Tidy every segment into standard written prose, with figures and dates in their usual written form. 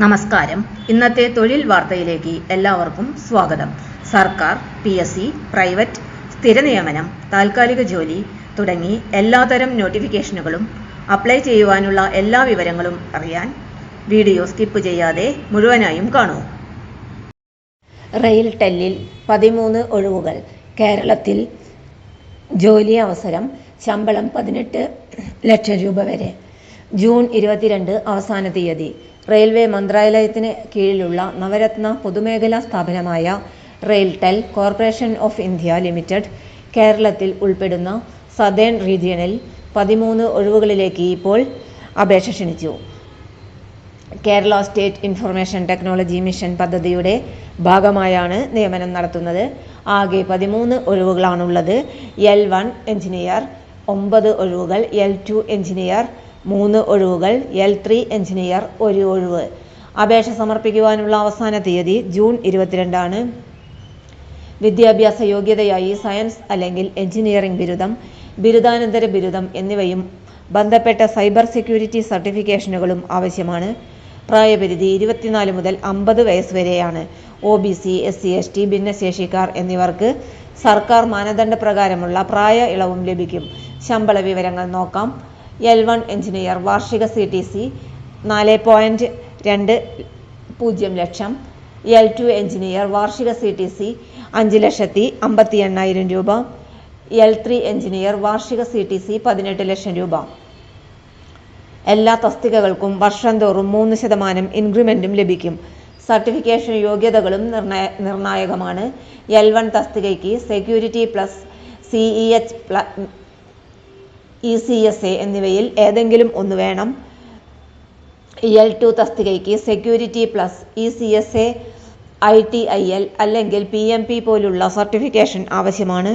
നമസ്കാരം. ഇന്നത്തെ തൊഴിൽ വാർത്തയിലേക്ക് എല്ലാവർക്കും സ്വാഗതം. സർക്കാർ, PSC, പ്രൈവറ്റ്, സ്ഥിര നിയമനം, താൽക്കാലിക ജോലി തുടങ്ങി എല്ലാതരം നോട്ടിഫിക്കേഷനുകളും അപ്ലൈ ചെയ്യുവാനുള്ള എല്ലാ വിവരങ്ങളും അറിയാൻ വീഡിയോ സ്കിപ്പ് ചെയ്യാതെ മുഴുവനായും കാണൂ. റെയിൽടെല്ലിൽ 13 ഒഴിവുകൾ. കേരളത്തിൽ ജോലി അവസരം. ശമ്പളം 18 ലക്ഷം രൂപ വരെ. ജൂൺ 22 അവസാന തീയതി. റെയിൽവേ മന്ത്രാലയത്തിന് കീഴിലുള്ള നവരത്ന പൊതുമേഖലാ സ്ഥാപനമായ RailTel corporation of India limited കേരളത്തിൽ ഉൾപ്പെടുന്ന സതേൺ റീജിയണിൽ 13 ഒഴിവുകളിലേക്ക് ഇപ്പോൾ അപേക്ഷ ക്ഷണിച്ചു. Kerala state information technology mission പദ്ധതിയുടെ ഭാഗമായാണ് നിയമനം നടത്തുന്നത്. ആകെ 13 ഒഴിവുകളാണുള്ളത്. L1 എഞ്ചിനീയർ 9 ഒഴിവുകൾ, L2 എഞ്ചിനീയർ 3 ഒഴിവുകൾ, L3 എഞ്ചിനീയർ 1 ഒഴിവ്. അപേക്ഷ സമർപ്പിക്കുവാനുള്ള അവസാന തീയതി ജൂൺ 22 ആണ്. വിദ്യാഭ്യാസ യോഗ്യതയായി സയൻസ് അല്ലെങ്കിൽ എഞ്ചിനീയറിംഗ് ബിരുദം, ബിരുദാനന്തര ബിരുദം എന്നിവയും ബന്ധപ്പെട്ട സൈബർ സെക്യൂരിറ്റി സർട്ടിഫിക്കേഷനുകളും ആവശ്യമാണ്. പ്രായപരിധി 24 മുതൽ 50 വയസ്സ് വരെയാണ്. OBC, SC, ST, ഭിന്നശേഷിക്കാർ എന്നിവർക്ക് സർക്കാർ മാനദണ്ഡ പ്രകാരമുള്ള പ്രായ ഇളവും ലഭിക്കും. ശമ്പള വിവരങ്ങൾ നോക്കാം. L1 എഞ്ചിനീയർ വാർഷിക CTC 4.20 ലക്ഷം. L2 എഞ്ചിനീയർ വാർഷിക CTC 5,58,000 രൂപ. L3 എഞ്ചിനീയർ വാർഷിക CTC 18 ലക്ഷം രൂപ. എല്ലാ തസ്തികകൾക്കും വർഷം തോറും 3% ഇൻക്രിമെന്റും ലഭിക്കും. സർട്ടിഫിക്കേഷൻ യോഗ്യതകളും നിർണായകമാണ്. L1 തസ്തികയ്ക്ക് സെക്യൂരിറ്റി പ്ലസ് CEH ECSA എന്നിവയിൽ ഏതെങ്കിലും ഒന്ന് വേണം. L2 തസ്തികയ്ക്ക് സെക്യൂരിറ്റി പ്ലസ് ECSA ITIL അല്ലെങ്കിൽ PMP പോലുള്ള സർട്ടിഫിക്കേഷൻ ആവശ്യമാണ്.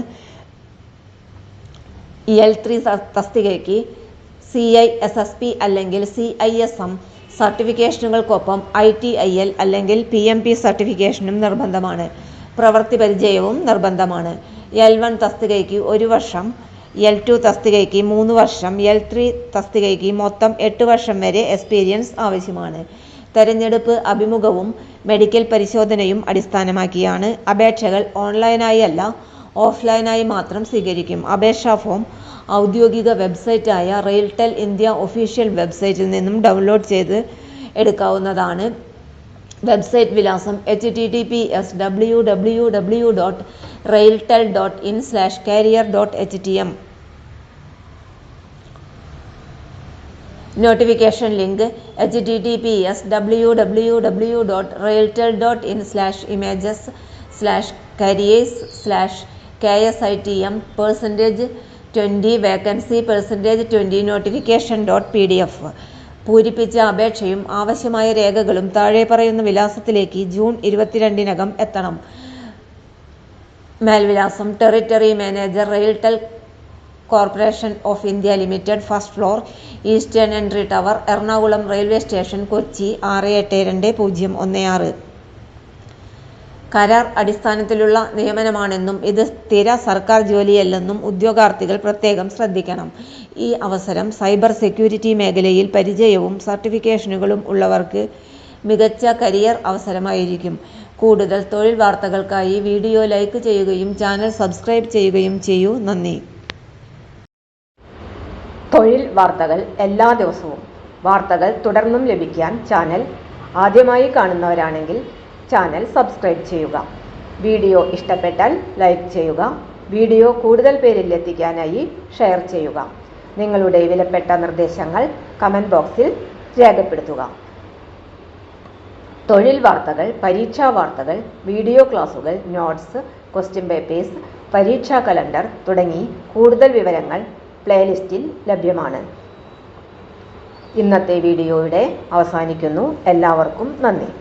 L3 തസ്തികയ്ക്ക് CISSP അല്ലെങ്കിൽ CISM സർട്ടിഫിക്കേഷനുകൾക്കൊപ്പം ITIL അല്ലെങ്കിൽ PMP സർട്ടിഫിക്കേഷനും നിർബന്ധമാണ്. പ്രവൃത്തി പരിചയവും നിർബന്ധമാണ്. L1 തസ്തികയ്ക്ക് 1 വർഷം, L2 തസ്തികയ്ക്ക് 3 വർഷം, L3 തസ്തികയ്ക്ക് മൊത്തം 8 വർഷം വരെ എക്സ്പീരിയൻസ് ആവശ്യമാണ്. തെരഞ്ഞെടുപ്പ് അഭിമുഖവും മെഡിക്കൽ പരിശോധനയും അടിസ്ഥാനമാക്കിയാണ്. അപേക്ഷകൾ ഓൺലൈനായി അല്ല, ഓഫ്ലൈനായി മാത്രം സ്വീകരിക്കും. അപേക്ഷാ ഫോം ഔദ്യോഗിക വെബ്സൈറ്റായ റെയിൽടെൽ ഇന്ത്യ ഒഫീഷ്യൽ വെബ്സൈറ്റിൽ നിന്നും ഡൗൺലോഡ് ചെയ്ത് എടുക്കാവുന്നതാണ്. വെബ്സൈറ്റ് വിലാസം https://www.railtel.in/career.htm. Notification link https://railtel.in/images/careers/ksitm%20 vacancy %20 notification.pdf. പൂരിപ്പിച്ച അപേക്ഷയും ആവശ്യമായ രേഖകളും താഴെ പറയുന്ന വിലാസത്തിലേക്ക് ജൂൺ 22 എത്തണം. മേൽവിലാസം: territory manager, RailTel corporation of India limited, first floor, eastern entry tower, Ernakulam railway station, Kochi 682016. കരാർ അടിസ്ഥാനത്തിലുള്ള നിയമനമാണെന്നും ഇത് സ്ഥിര സർക്കാർ ജോലിയല്ലെന്നും ഉദ്യോഗാർത്ഥികൾ പ്രത്യേകം ശ്രദ്ധിക്കണം. ഈ അവസരം സൈബർ സെക്യൂരിറ്റി മേഖലയിൽ പരിചയവും സർട്ടിഫിക്കേഷനുകളും ഉള്ളവർക്ക് മികച്ച കരിയർ അവസരമായിരിക്കും. കൂടുതൽ തൊഴിൽ വാർത്തകൾക്കായി വീഡിയോ ലൈക്ക് ചെയ്യുകയും ചാനൽ സബ്സ്ക്രൈബ് ചെയ്യുകയും ചെയ്യൂ. നന്ദി. തൊഴിൽ വാർത്തകൾ എല്ലാ ദിവസവും. വാർത്തകൾ തുടർന്നും ലഭിക്കാൻ ചാനൽ ആദ്യമായി കാണുന്നവരാണെങ്കിൽ ചാനൽ സബ്സ്ക്രൈബ് ചെയ്യുക. വീഡിയോ ഇഷ്ടപ്പെട്ടാൽ ലൈക്ക് ചെയ്യുക. വീഡിയോ കൂടുതൽ പേരിൽ എത്തിക്കാനായി ഷെയർ ചെയ്യുക. നിങ്ങളുടെ വിലപ്പെട്ട നിർദ്ദേശങ്ങൾ കമൻറ്റ് ബോക്സിൽ രേഖപ്പെടുത്തുക. തൊഴിൽ വാർത്തകൾ, പരീക്ഷാ വാർത്തകൾ, വീഡിയോ ക്ലാസുകൾ, നോട്ട്സ്, ക്വസ്റ്റ്യൻ പേപ്പേഴ്സ്, പരീക്ഷാ കലണ്ടർ തുടങ്ങി കൂടുതൽ വിവരങ്ങൾ പ്ലേലിസ്റ്റിൽ ലഭ്യമാണ്. ഇന്നത്തെ വീഡിയോയുടെ അവസാനിക്കുന്നു. എല്ലാവർക്കും നന്ദി.